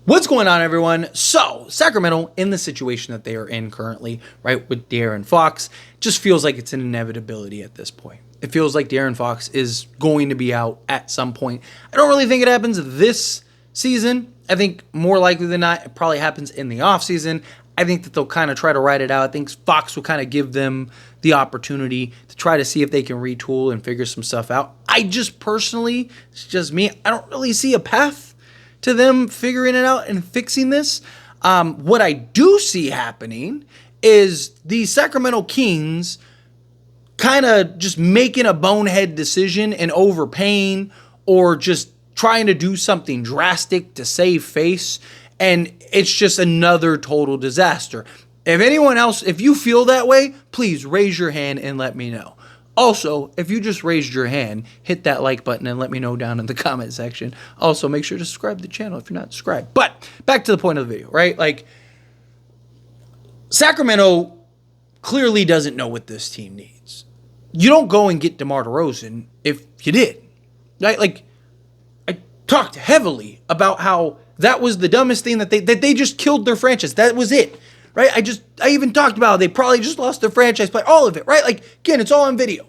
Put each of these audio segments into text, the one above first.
What's going on, everyone? So, Sacramento, in the situation that they are in currently, right, with De'Aaron Fox, just feels like it's an inevitability at this point. It feels like De'Aaron Fox is going to be out at some point. I don't really think it happens this season. I think more likely than not, it probably happens in the offseason. I think that they'll kind of try to ride it out. I think Fox will kind of give them the opportunity to try to see if they can retool and figure some stuff out. I just personally, it's just me, I don't really see a path to them figuring it out and fixing this. What I do see happening is the Sacramento Kings kind of just making a bonehead decision and overpaying or just trying to do something drastic to save face, and it's just another total disaster. If anyone else, if you feel that way, please raise your hand and let me know. Also, if you just raised your hand, hit that like button and let me know down in the comment section. Also, make sure to subscribe to the channel if you're not subscribed. But back to the point of the video, right? Like, Sacramento clearly doesn't know what this team needs. You don't go and get DeMar DeRozan if you did, right? Like, I talked heavily about how that was the dumbest thing that they just killed their franchise. That was it, right? I even talked about how they probably just lost their franchise play, all of it, right? Like, again, it's all on video.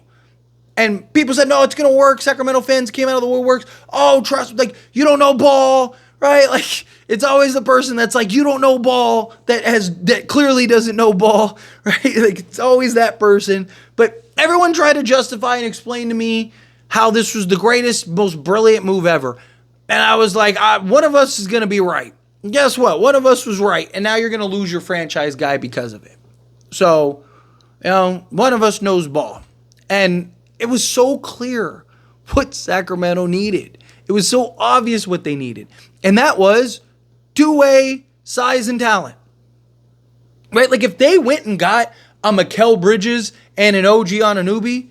And people said, no, it's going to work. Sacramento fans came out of the woodworks. Oh, trust me, like, you don't know ball, right? Like, it's always the person that's like, you don't know ball, that clearly doesn't know ball, right? Like, it's always that person. But everyone tried to justify and explain to me how this was the greatest, most brilliant move ever. And I was like, one of us is going to be right. And guess what? One of us was right. And now you're going to lose your franchise guy because of it. So, one of us knows ball. And it was so clear what Sacramento needed. It was so obvious what they needed. And that was two-way size and talent. Right? Like, if they went and got a Mikal Bridges and an OG Anunoby,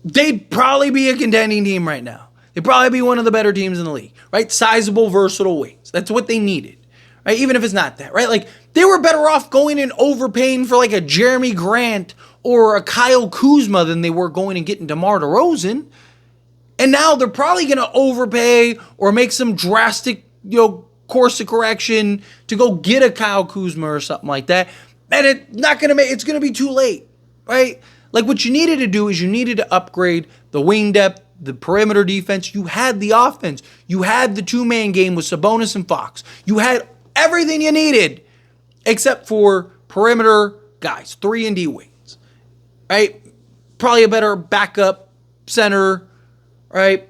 they'd probably be a contending team right now. They'd probably be one of the better teams in the league. Right? Sizable, versatile wings. That's what they needed. Right? Even if it's not that. Right? Like, they were better off going and overpaying for like a Jeremy Grant or a Kyle Kuzma than they were going and getting DeMar DeRozan. And now they're probably going to overpay or make some drastic, course of correction to go get a Kyle Kuzma or something like that. And it's going to be too late, right? Like, what you needed to do is you needed to upgrade the wing depth, the perimeter defense. You had the offense. You had the two-man game with Sabonis and Fox. You had everything you needed except for perimeter guys, 3 and D wings. Right? Probably a better backup center, right?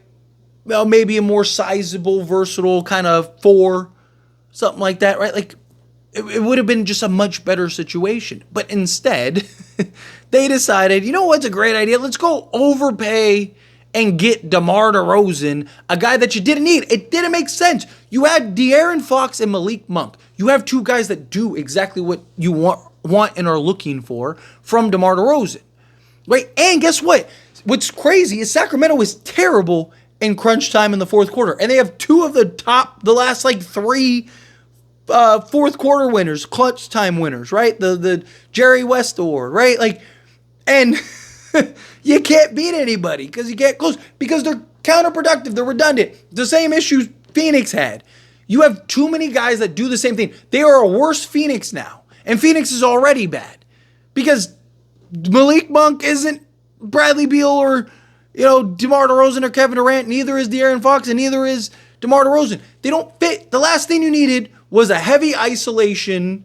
Well, maybe a more sizable, versatile kind of 4, something like that, right? Like, it would have been just a much better situation. But instead, they decided, you know what's a great idea? Let's go overpay and get DeMar DeRozan, a guy that you didn't need. It didn't make sense. You had De'Aaron Fox and Malik Monk. You have two guys that do exactly what you want and are looking for from DeMar DeRozan. Right? And guess what? What's crazy is Sacramento was terrible in crunch time in the fourth quarter. And they have two of the last like 3 fourth quarter winners, clutch time winners, right? The Jerry West award, right? Like, and you can't beat anybody because you can't close because they're counterproductive. They're redundant. The same issues Phoenix had. You have too many guys that do the same thing. They are a worse Phoenix now. And Phoenix is already bad because Malik Monk isn't Bradley Beal or, DeMar DeRozan or Kevin Durant. Neither is De'Aaron Fox and neither is DeMar DeRozan. They don't fit. The last thing you needed was a heavy isolation,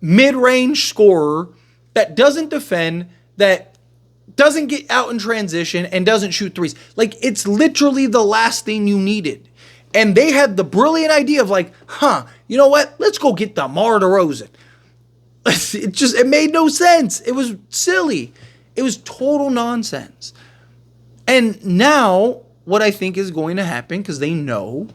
mid-range scorer that doesn't defend, that doesn't get out in transition, and doesn't shoot threes. Like, it's literally the last thing you needed. And they had the brilliant idea of like, you know what? Let's go get DeMar DeRozan. It made no sense. It was silly. It was total nonsense. And now what I think is going to happen, because they know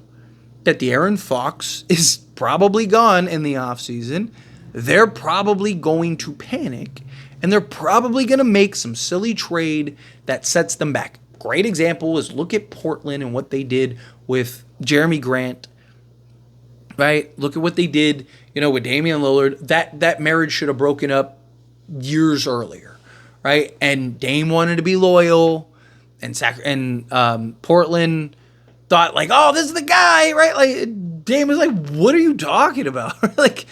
that De'Aaron Fox is probably gone in the offseason, they're probably going to panic and they're probably going to make some silly trade that sets them back. Great example is look at Portland and what they did with Jeremy Grant. Right? Look at what they did, with Damian Lillard. That marriage should have broken up years earlier, right? And Dame wanted to be loyal, and Portland thought like, oh, this is the guy, right? Like, Dame was like, what are you talking about? Like,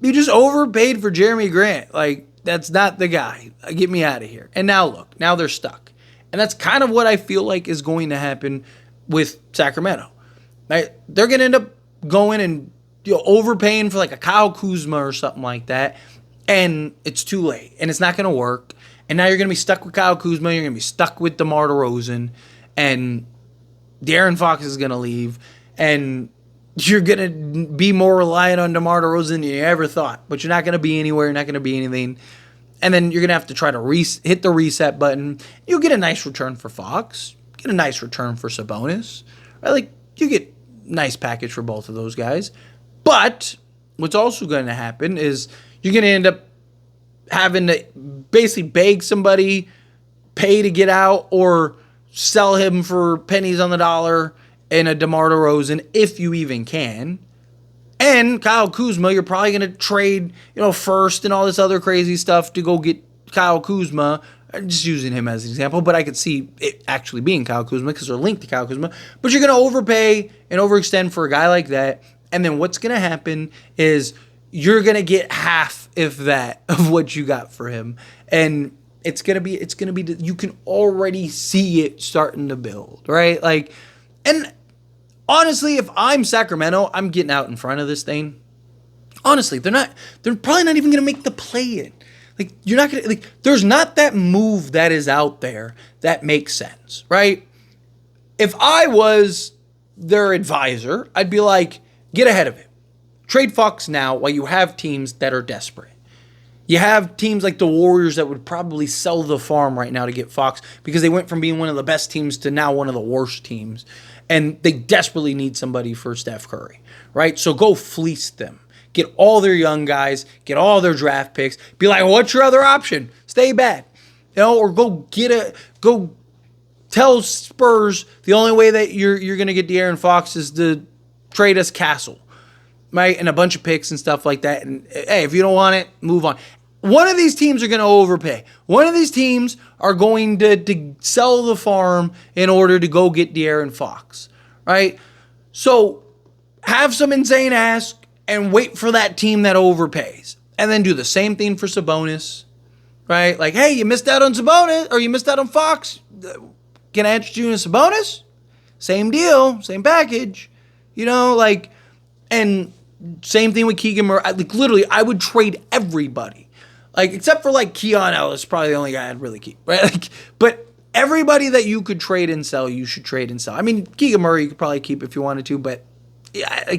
you just overpaid for Jeremy Grant. Like, that's not the guy. Get me out of here. And now look, now they're stuck. And that's kind of what I feel like is going to happen with Sacramento. Right? They're going to end up going and overpaying for like a Kyle Kuzma or something like that. And it's too late. And it's not going to work. And now you're going to be stuck with Kyle Kuzma. You're going to be stuck with DeMar DeRozan. And De'Aaron Fox is going to leave. And you're going to be more reliant on DeMar DeRozan than you ever thought. But you're not going to be anywhere. You're not going to be anything. And then you're going to have to try to hit the reset button. You'll get a nice return for Fox. Get a nice return for Sabonis. Right? Like, you get a nice package for both of those guys. But what's also going to happen is you're going to end up having to basically beg somebody, pay to get out, or sell him for pennies on the dollar in a DeMar DeRozan, if you even can. And Kyle Kuzma, you're probably going to trade, first and all this other crazy stuff to go get Kyle Kuzma. I'm just using him as an example, but I could see it actually being Kyle Kuzma because they're linked to Kyle Kuzma. But you're going to overpay and overextend for a guy like that. And then what's going to happen is you're going to get half, if that, of what you got for him. And it's going to be, you can already see it starting to build, right? Like, and honestly, if I'm Sacramento, I'm getting out in front of this thing. Honestly, they're probably not even going to make the play-in. Like, you're not going to, like, there's not that move that is out there that makes sense, right? If I was their advisor, I'd be like, get ahead of it. Trade Fox now while you have teams that are desperate. You have teams like the Warriors that would probably sell the farm right now to get Fox because they went from being one of the best teams to now one of the worst teams. And they desperately need somebody for Steph Curry, right? So go fleece them. Get all their young guys. Get all their draft picks. Be like, what's your other option? Stay bad. Or go tell Spurs the only way that you're going to get De'Aaron Fox is to trade us Castle, right? And a bunch of picks and stuff like that. And hey, if you don't want it, move on. One of these teams are going to overpay. One of these teams are going to sell the farm in order to go get De'Aaron Fox, right? So have some insane ask and wait for that team that overpays. And then do the same thing for Sabonis, right? Like, hey, you missed out on Sabonis or you missed out on Fox. Can I interest you in Sabonis? Same deal, same package, and same thing with Keegan Murray. Like, literally, I would trade everybody. Like, except for, like, Keon Ellis, probably the only guy I'd really keep, right? Like, but everybody that you could trade and sell, you should trade and sell. I mean, Keegan Murray you could probably keep if you wanted to, but yeah,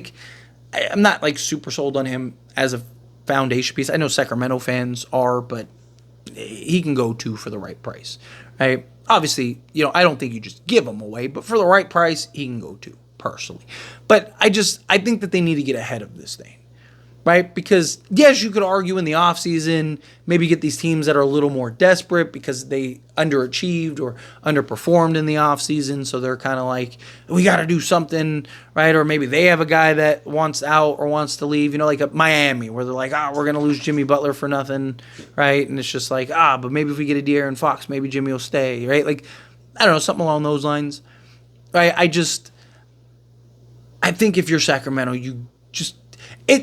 I'm not, like, super sold on him as a foundation piece. I know Sacramento fans are, but he can go too for the right price, right? Obviously, I don't think you just give him away, but for the right price, he can go too, personally. But I think that they need to get ahead of this thing. Right? Because, yes, you could argue in the offseason, maybe get these teams that are a little more desperate because they underachieved or underperformed in the offseason. So they're kind of like, we got to do something, right? Or maybe they have a guy that wants out or wants to leave, like a Miami where they're like, we're going to lose Jimmy Butler for nothing, right? And it's just like, but maybe if we get a De'Aaron Fox, maybe Jimmy will stay, right? Like, I don't know, something along those lines. Right? I think if you're Sacramento,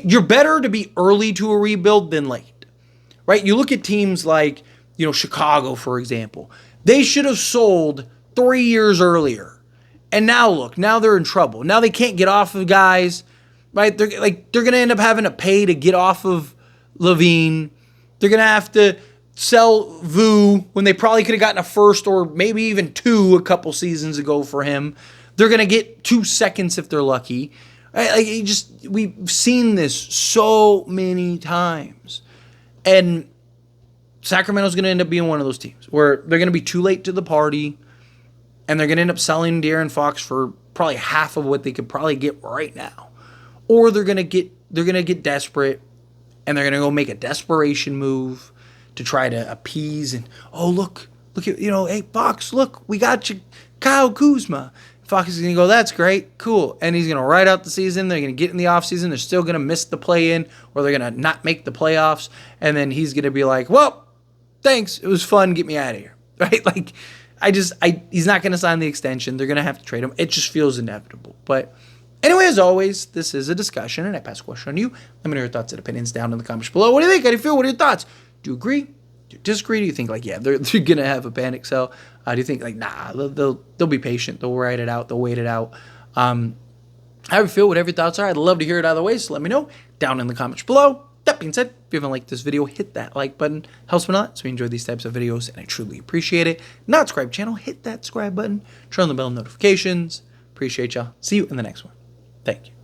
you're better to be early to a rebuild than late, right? You look at teams like, Chicago, for example. They should have sold 3 years earlier. And now look, now they're in trouble. Now they can't get off of guys, right? They're going to end up having to pay to get off of Levine. They're going to have to sell Vu when they probably could have gotten a first or maybe even two a couple seasons ago for him. They're going to get 2 seconds if they're lucky. We've seen this so many times. And Sacramento's going to end up being one of those teams where they're going to be too late to the party and they're going to end up selling De'Aaron Fox for probably half of what they could probably get right now. Or they're going to get desperate and they're going to go make a desperation move to try to appease and, look at, hey, Fox, look, we got you, Kyle Kuzma. Fox is going to go, that's great, cool. And he's going to ride out the season. They're going to get in the offseason. They're still going to miss the play-in or they're going to not make the playoffs. And then he's going to be like, well, thanks. It was fun. Get me out of here. Right? Like, he's not going to sign the extension. They're going to have to trade him. It just feels inevitable. But Anyway, as always, this is a discussion, and I pass a question on you. Let me know your thoughts and opinions down in the comments below. What do you think? How do you feel? What are your thoughts? Do you agree? Do you disagree? Do you think, like, yeah, they're going to have a panic sell? Do you think, like, nah, they'll be patient. They'll ride it out. They'll wait it out. How do you feel? Whatever your thoughts are, I'd love to hear it either way, so let me know down in the comments below. That being said, if you haven't liked this video, hit that like button. Helps me a lot, so we enjoy these types of videos, and I truly appreciate it. Not subscribe channel, hit that subscribe button. Turn on the bell notifications. Appreciate y'all. See you in the next one. Thank you.